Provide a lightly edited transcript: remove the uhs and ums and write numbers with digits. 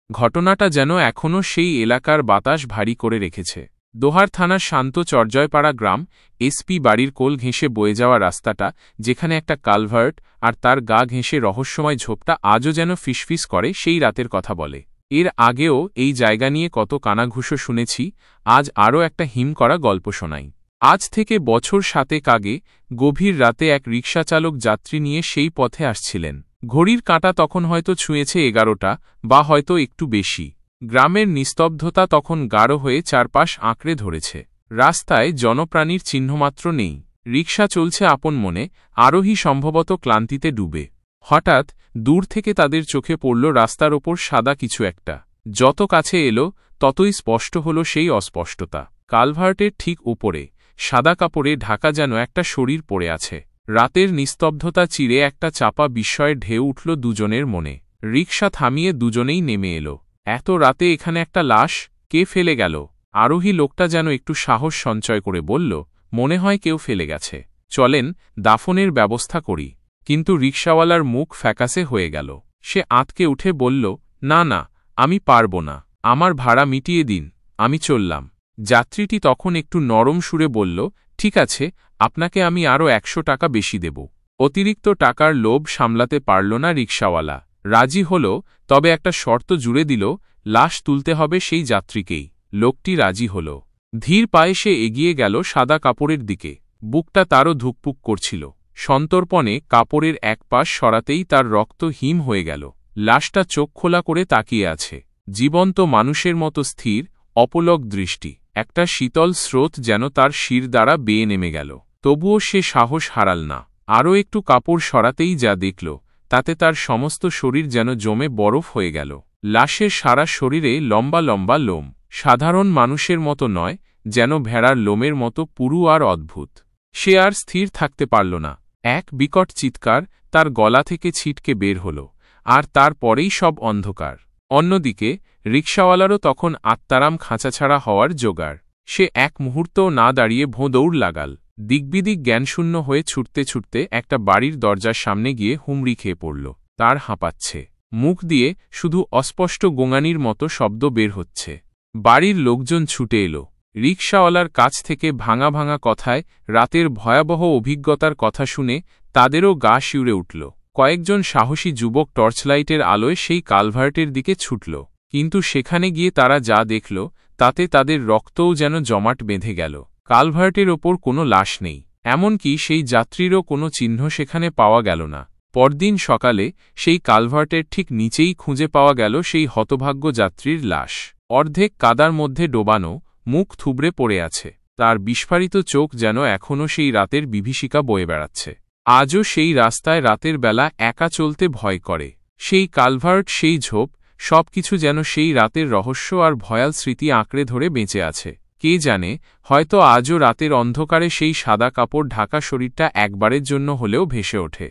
ঘটনাটা যেন এখনও সেই এলাকার বাতাস ভারী করে রেখেছে। দোহার থানার শান্ত চরজয়পাড়া গ্রাম, এসপি বাড়ির কোল ঘেঁষে বয়ে যাওয়া রাস্তাটা, যেখানে একটা কালভার্ট আর তার গা ঘেঁষে রহস্যময় ঝোপটা আজও যেন ফিসফিস করে, সেই রাতের কথা বলে। এর আগেও এই জায়গা নিয়ে কত কানাঘুষো শুনেছি, আজ আরও একটা হিম করা গল্প শোনাই। আজ থেকে বছর 7 আগে গভীর রাতে এক রিকশাচালক যাত্রী নিয়ে সেই পথে আসছিলেন। ঘড়ির কাঁটা তখন হয়তো ছুঁয়েছে 11টা, বা হয়তো একটু বেশি। গ্রামের নিস্তব্ধতা তখন গাঢ় হয়ে চারপাশ আঁকড়ে ধরেছে। রাস্তায় জনপ্রাণীর চিহ্নমাত্র নেই। রিকশা চলছে আপন মনে, আরোহী সম্ভবত ক্লান্তিতে ডুবে। হঠাৎ দূর থেকে তাদের চোখে পড়ল রাস্তার ওপর সাদা কিছু একটা। যত কাছে এলো ততই স্পষ্ট হল সেই অস্পষ্টতা। কালভার্টের ঠিক উপরে সাদা কাপড়ে ঢাকা যেন একটা শরীর পড়ে আছে। রাতের নিস্তব্ধতা চিরে একটা চাপা বিস্ময়ের ঢেউ উঠল দুজনের মনে। রিকশা থামিয়ে দুজনেই নেমে এলো। এত রাতে এখানে একটা লাশ, কে ফেলে গেল? আরোহী লোকটা যেন একটু সাহস সঞ্চয় করে বলল, মনে হয় কেউ ফেলে গেছে, চলেন দাফনের ব্যবস্থা করি। কিন্তু রিকশাওয়ালার মুখ ফ্যাকাসে হয়ে গেল। সে আঁতকে উঠে বলল, না না, আমি পারব না, আমার ভাড়া মিটিয়ে দিন, আমি চললাম। যাত্রীটি তখন একটু নরম সুরে বলল, ঠিক আছে, আপনাকে আমি আরও 100 টাকা বেশি দেব। অতিরিক্ত টাকার লোভ সামলাতে পারল না রিকশাওয়ালা। রাজি হল, তবে একটা শর্ত জুড়ে দিল, লাশ তুলতে হবে সেই যাত্রীকেই। লোকটি রাজি হল। ধীর পায়ে সে এগিয়ে গেল সাদা কাপড়ের দিকে। বুকটা তারও ধুকপুক করছিল। সন্তর্পণে কাপড়ের এক পাশ সরাতেই তার রক্ত হিম হয়ে গেল। লাশটা চোখ খোলা করে তাকিয়ে আছে, জীবন্ত মানুষের মতো স্থির, অপলক দৃষ্টি। একটা শীতল স্রোত যেন তার শির দ্বারা বেয়ে নেমে গেল। তবুও সে সাহস হারাল না। আরও একটু কাপড় সরাতেই যা দেখল, তাতে তার সমস্ত শরীর যেন জমে বরফ হয়ে গেল। লাশের সারা শরীরে লম্বা লম্বা লোম, সাধারণ মানুষের মতো নয়, যেন ভেড়ার লোমের মতো পুরু আর অদ্ভুত। সে আর স্থির থাকতে পারল না। এক বিকট চিৎকার তার গলা থেকে ছিটকে বের হল, আর তারপরেই সব অন্ধকার। অন্যদিকে রিকশাওয়ালারও তখন আত্মারাম খাঁচাছাড়া হওয়ার জোগাড়। সে এক মুহূর্তও না দাঁড়িয়ে ভোঁদৌড় লাগাল। দিকবিদিক জ্ঞানশূন্য হয়ে ছুটতে ছুটতে একটা বাড়ির দরজার সামনে গিয়ে হুমড়ি খেয়ে পড়ল। তার হাঁপাচ্ছে, মুখ দিয়ে শুধু অস্পষ্ট গোঙানির মতো শব্দ বের হচ্ছে। বাড়ির লোকজন ছুটে এলো। রিকশাওয়ালার কাছ থেকে ভাঙা ভাঙা কথায় রাতের ভয়াবহ অভিজ্ঞতার কথা শুনে তাদেরও গা শিউরে উঠল। কয়েকজন সাহসী যুবক টর্চলাইটের আলোয় সেই কালভার্টের দিকে ছুটল। কিন্তু সেখানে গিয়ে তারা যা দেখল, তাতে তাদের রক্তও যেন জমাট বেঁধে গেল। কালভার্টের ওপর কোনো লাশ নেই, এমনকি সেই যাত্রীরও কোনো চিহ্ন সেখানে পাওয়া গেল না। পরদিন সকালে সেই কালভার্টের ঠিক নিচেই খুঁজে পাওয়া গেল সেই হতভাগ্য যাত্রীর লাশ। অর্ধেক কাদার মধ্যে ডোবানো, মুখ থুবড়ে পড়ে আছে। তার বিস্ফারিত চোখ যেন এখনও সেই রাতের বিভীষিকা বয়ে বেড়াচ্ছে। আজও সেই রাস্তায় রাতের বেলা একা চলতে ভয় করে। সেই কালভার্ট, সেই ঝোপ, সবকিছু যেন সেই রাতের রহস্য আর ভয়াল স্মৃতি আঁকড়ে ধরে বেঁচে আছে। কে জানে, হয়তো আজও রাতের অন্ধকারে সেই সাদা কাপড় ঢাকা শরীরটা একবারের জন্য হলেও ভেসে ওঠে।